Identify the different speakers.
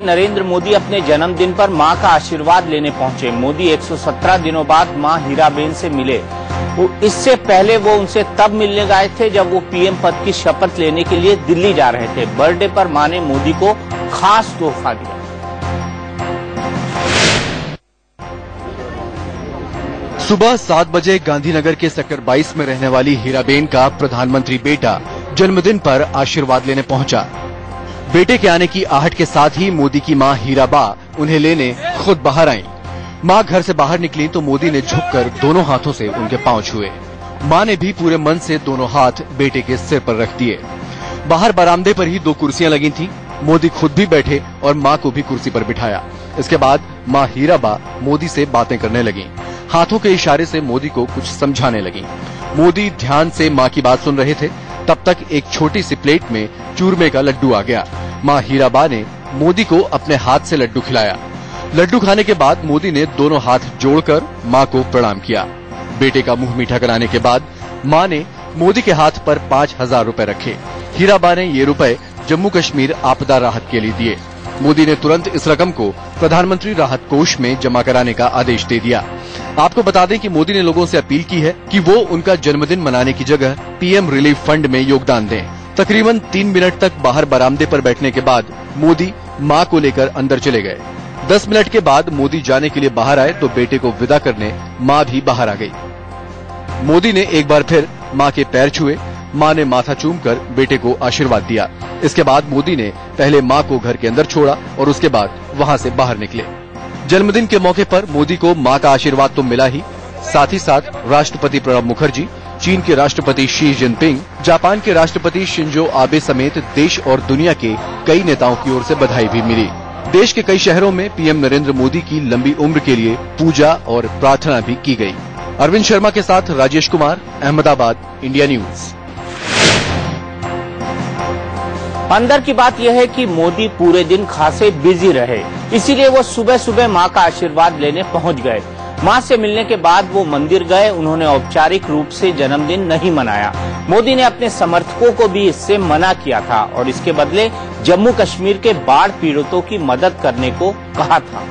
Speaker 1: नरेंद्र मोदी अपने जन्मदिन पर मां का आशीर्वाद लेने पहुंचे। मोदी 117 दिनों बाद मां हीराबेन से मिले। इससे पहले वो उनसे तब मिलने गए थे जब वो पीएम पद की शपथ लेने के लिए दिल्ली जा रहे थे। बर्थडे पर मां ने मोदी को खास तोहफा दिया।
Speaker 2: सुबह 7 बजे गांधीनगर के सेक्टर 22 में रहने वाली हीराबेन का प्रधानमंत्री बेटा जन्मदिन पर आशीर्वाद लेने पहुंचा। बेटे के आने की आहट के साथ ही मोदी की मां हीराबा उन्हें लेने खुद बाहर आईं। मां घर से बाहर निकली तो मोदी ने झुककर दोनों हाथों से उनके पांव छुए। मां ने भी पूरे मन से दोनों हाथ बेटे के सिर पर रख दिए। बाहर बरामदे पर ही 2 कुर्सियां लगी थीं। मोदी खुद भी बैठे और मां को भी कुर्सी पर बिठाया। इसके बाद मां हीराबा मोदी से बातें करने लगी। हाथों के इशारे से मोदी को कुछ समझाने लगी। मोदी ध्यान से मां की बात सुन रहे थे। तब तक एक छोटी सी प्लेट में चूरमे का लड्डू आ गया। मां हीराबा ने मोदी को अपने हाथ से लड्डू खिलाया। लड्डू खाने के बाद मोदी ने दोनों हाथ जोड़कर मां को प्रणाम किया। बेटे का मुंह मीठा कराने के बाद मां ने मोदी के हाथ पर 5,000 रुपए रखे। हीराबा ने ये रुपए जम्मू कश्मीर आपदा राहत के लिए दिए। मोदी ने तुरंत इस रकम को प्रधानमंत्री राहत कोष में जमा कराने का आदेश दे दिया। आपको बता दें कि मोदी ने लोगों से अपील की है कि वो उनका जन्मदिन मनाने की जगह पीएम रिलीफ फंड में योगदान दें। तकरीबन 3 मिनट तक बाहर बरामदे पर बैठने के बाद मोदी मां को लेकर अंदर चले गए। 10 मिनट के बाद मोदी जाने के लिए बाहर आए तो बेटे को विदा करने मां भी बाहर आ गई। मोदी ने एक बार फिर मां के पैर छुए। मां ने माथा चूमकर बेटे को आशीर्वाद दिया। इसके बाद मोदी ने पहले मां को घर के अंदर छोड़ा और उसके बाद वहां से बाहर निकले। जन्मदिन के मौके पर मोदी को मां का आशीर्वाद तो मिला ही साथ राष्ट्रपति प्रणब मुखर्जी, चीन के राष्ट्रपति शी जिनपिंग, जापान के राष्ट्रपति शिंजो आबे समेत देश और दुनिया के कई नेताओं की ओर से बधाई भी मिली। देश के कई शहरों में पीएम नरेंद्र मोदी की लंबी उम्र के लिए पूजा और प्रार्थना भी की गई। अरविंद शर्मा के साथ राजेश कुमार, अहमदाबाद, इंडिया न्यूज।
Speaker 1: अंदर की बात यह है कि मोदी पूरे दिन खासे बिजी रहे, इसीलिए वो सुबह सुबह मां का आशीर्वाद लेने पहुंच गए। मां से मिलने के बाद वो मंदिर गए। उन्होंने औपचारिक रूप से जन्मदिन नहीं मनाया। मोदी ने अपने समर्थकों को भी इससे मना किया था और इसके बदले जम्मू कश्मीर के बाढ़ पीड़ितों की मदद करने को कहा था।